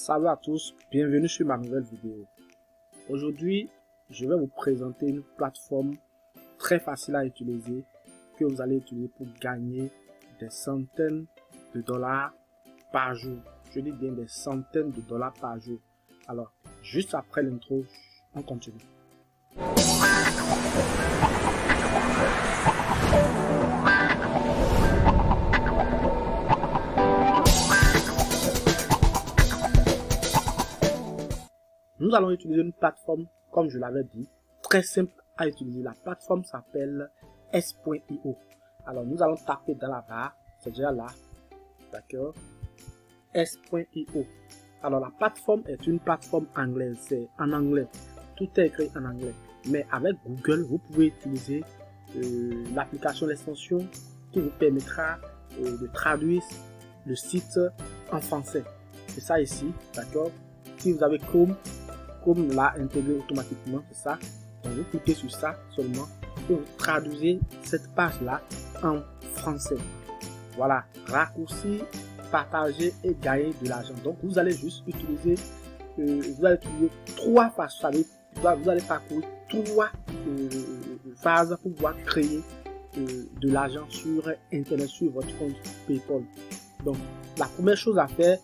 Salut à tous, bienvenue sur ma nouvelle vidéo. Aujourd'hui, je vais vous présenter une plateforme très facile à utiliser que vous allez utiliser pour gagner des centaines de dollars par jour. Je dis bien des centaines de dollars par jour. Alors, juste après l'intro, on continue. Nous allons utiliser une plateforme, comme je l'avais dit, très simple à utiliser. La plateforme s'appelle S.io. Alors, nous allons taper dans la barre, c'est déjà là, d'accord, S.io. Alors, la plateforme est une plateforme anglaise, c'est en anglais, tout est écrit en anglais. Mais avec Google, vous pouvez utiliser l'application, l'extension qui vous permettra de traduire le site en français. C'est ça ici, d'accord. Si vous avez Chrome l'a intégré automatiquement, c'est ça. Donc vous cliquez sur ça seulement et vous traduisez cette page là en français. Voilà, raccourci, partager et gagner de l'argent. Donc vous allez juste utiliser, trois pages. Vous allez parcourir trois phases pour pouvoir créer de l'argent sur internet, sur votre compte PayPal. Donc la première chose à faire,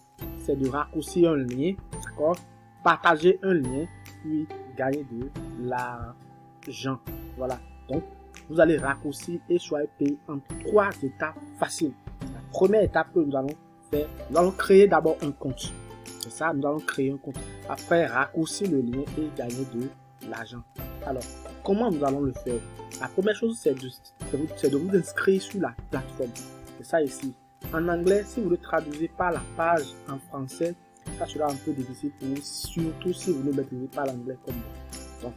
c'est de raccourcir un lien, d'accord, partager un lien, puis gagner de l'argent. Voilà, donc vous allez raccourcir et soyez payé en trois étapes faciles. La première étape que nous allons faire, nous allons créer d'abord un compte. C'est ça, nous allons créer un compte. Après, raccourcir le lien et gagner de l'argent. Alors, comment nous allons le faire? La première chose, c'est de vous inscrire sur la plateforme. C'est ça ici. En anglais, si vous ne traduisez pas la page en français, ça sera un peu difficile pour vous, surtout si vous ne maîtrisez pas l'anglais comme moi. Donc,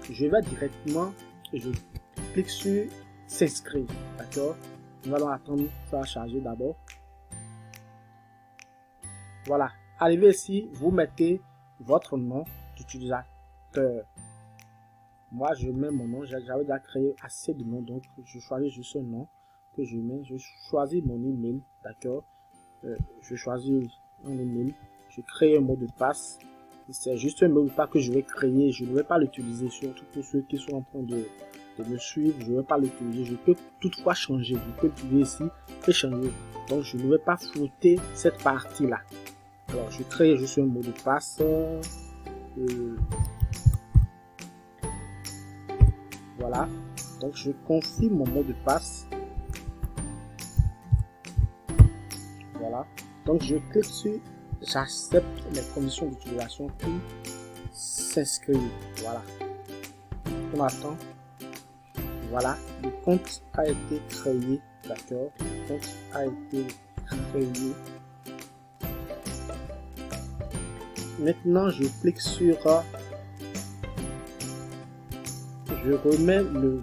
je vais directement et je clique sur s'inscrire. D'accord? Nous allons attendre ça va charger d'abord. Voilà. Arrivé ici, vous mettez votre nom d'utilisateur. Moi, je mets mon nom. J'avais déjà créé assez de noms, donc je choisis juste un nom que je mets. Je choisis mon email. D'accord? Je choisis un email. Je crée un mot de passe. C'est juste un mot de passe que je vais créer. Je ne vais pas l'utiliser, surtout pour ceux qui sont en train de me suivre. Je ne vais pas l'utiliser. Je peux toutefois changer. Je peux cliquer ici et changer. Donc, je ne vais pas flouter cette partie-là. Alors, je crée juste un mot de passe. Voilà. Donc, je confirme mon mot de passe. Voilà. Donc, je clique sur j'accepte les conditions d'utilisation pour s'inscrire. Voilà. On attend. Voilà. Le compte a été créé. D'accord. Le compte a été créé. Maintenant, je clique sur je remets le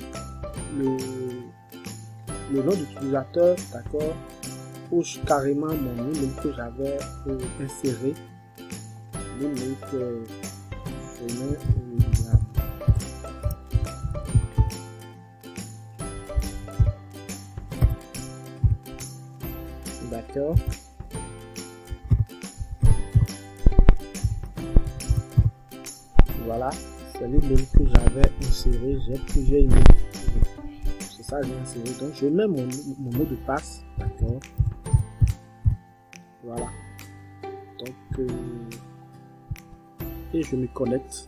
nom d'utilisateur. D'accord. Couche carrément mon email que j'avais inséré. L'email que je mets d'accord. Voilà, c'est l'email que j'avais inséré. J'ai plusieurs emails. C'est ça, j'ai inséré. Donc je mets mon mot de passe. D'accord. Voilà. Donc, et je me connecte.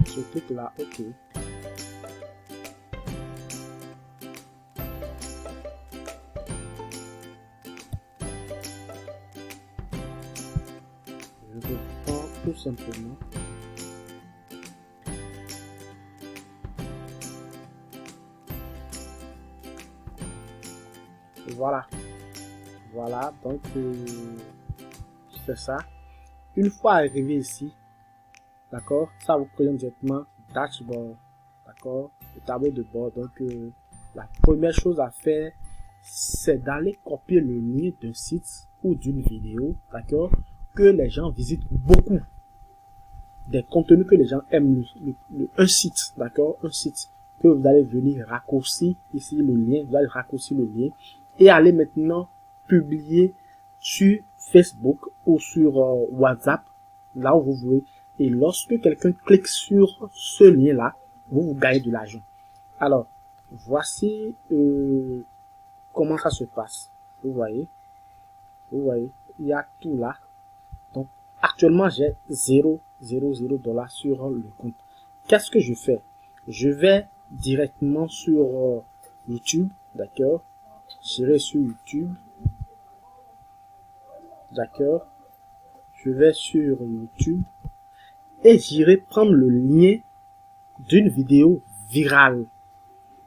Je clique là, OK. Je reprends tout simplement. Voilà. Voilà, donc c'est ça. Une fois arrivé ici, d'accord, ça vous présente directement dashboard, d'accord, le tableau de bord. Donc la première chose à faire, c'est d'aller copier le lien d'un site ou d'une vidéo, d'accord, que les gens visitent beaucoup. Des contenus que les gens aiment, un site, d'accord, un site que vous allez venir raccourcir ici le lien, vous allez raccourcir le lien et aller maintenant publier sur Facebook ou sur WhatsApp, là où vous voulez. Et lorsque quelqu'un clique sur ce lien-là, vous gagnez de l'argent. Alors, voici comment ça se passe. Vous voyez, il y a tout là. Donc, actuellement, j'ai 0,00 $ sur le compte. Qu'est-ce que je fais? Je vais directement sur YouTube, d'accord? J'irai sur YouTube, d'accord? Je vais sur YouTube et j'irai prendre le lien d'une vidéo virale.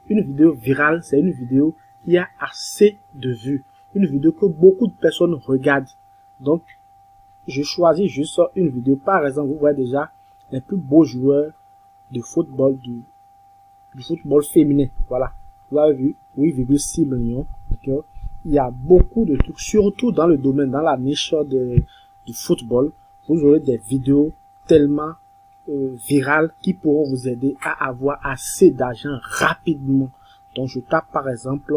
Une vidéo virale, c'est une vidéo qui a assez de vues. Une vidéo que beaucoup de personnes regardent. Donc, je choisis juste une vidéo. Par exemple, vous voyez déjà les plus beaux joueurs de football, du football féminin. Voilà. Vous avez vu 8,6 millions. D'accord. Il y a beaucoup de trucs, surtout dans le domaine, dans la niche du football. Vous aurez des vidéos tellement virales qui pourront vous aider à avoir assez d'argent rapidement. Donc, je tape par exemple,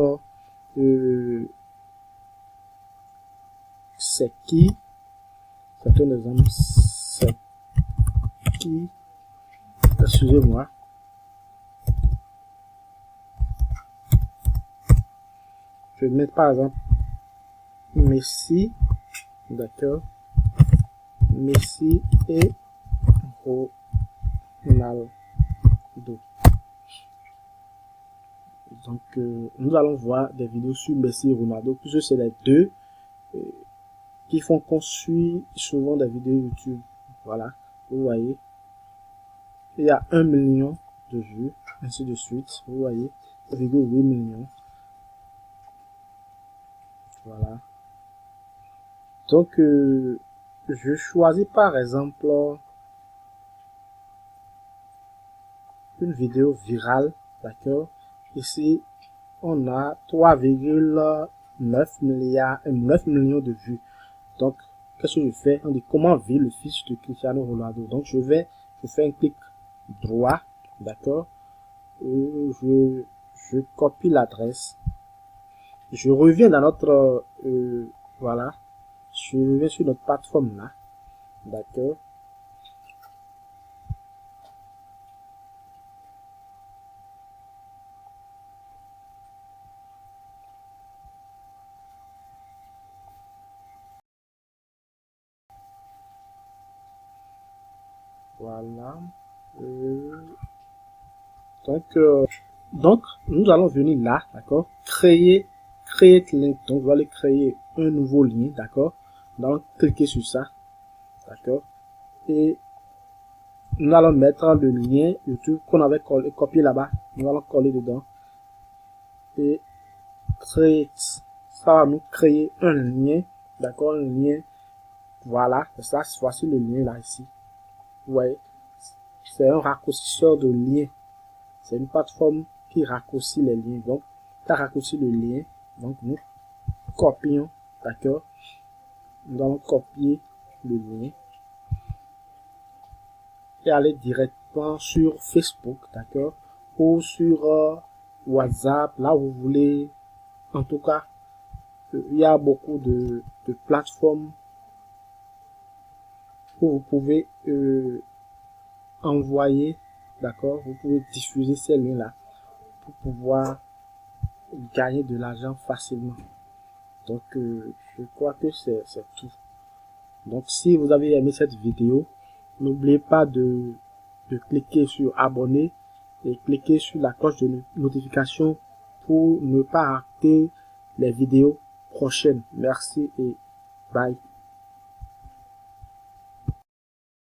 c'est qui? C'est un exemple. C'est qui? Excusez-moi. Je vais mettre par exemple Messi, d'accord, Messi et Ronaldo. Donc nous allons voir des vidéos sur Messi et Ronaldo, puisque c'est les deux qui font qu'on suit souvent des vidéos YouTube. Voilà, vous voyez, il y a 1 million de vues, ainsi de suite. Vous voyez, 1,8 million. Voilà. Donc, je choisis par exemple une vidéo virale, d'accord. Ici, on a 3,9 millions de vues. Donc, qu'est-ce que je fais? On dit comment vit le fils de Cristiano Ronaldo. Donc, je fais un clic droit, d'accord. Je copie l'adresse. Je reviens dans notre voilà, je reviens sur notre plateforme là, d'accord. Voilà. Donc nous allons venir là, d'accord, créer link. Donc vous allez créer un nouveau lien, d'accord. Donc cliquez sur ça, d'accord, et nous allons mettre le lien YouTube qu'on avait copié là-bas. Nous allons coller dedans et créer. Ça va nous créer un lien, d'accord, un lien. Voilà, ça, voici le lien là ici. Vous voyez, c'est un raccourcisseur de liens. C'est une plateforme qui raccourcit les liens. Donc, ça raccourcit le lien. Donc, nous copions, d'accord. Nous allons copier le lien et aller directement sur Facebook, d'accord, ou sur WhatsApp, là où vous voulez. En tout cas, il y a beaucoup de plateformes où vous pouvez envoyer, d'accord, vous pouvez diffuser ces liens là pour pouvoir gagner de l'argent facilement. Donc je crois que c'est tout. Donc si vous avez aimé cette vidéo, n'oubliez pas de cliquer sur abonner et cliquer sur la cloche de notification pour ne pas rater les vidéos prochaines. Merci et bye.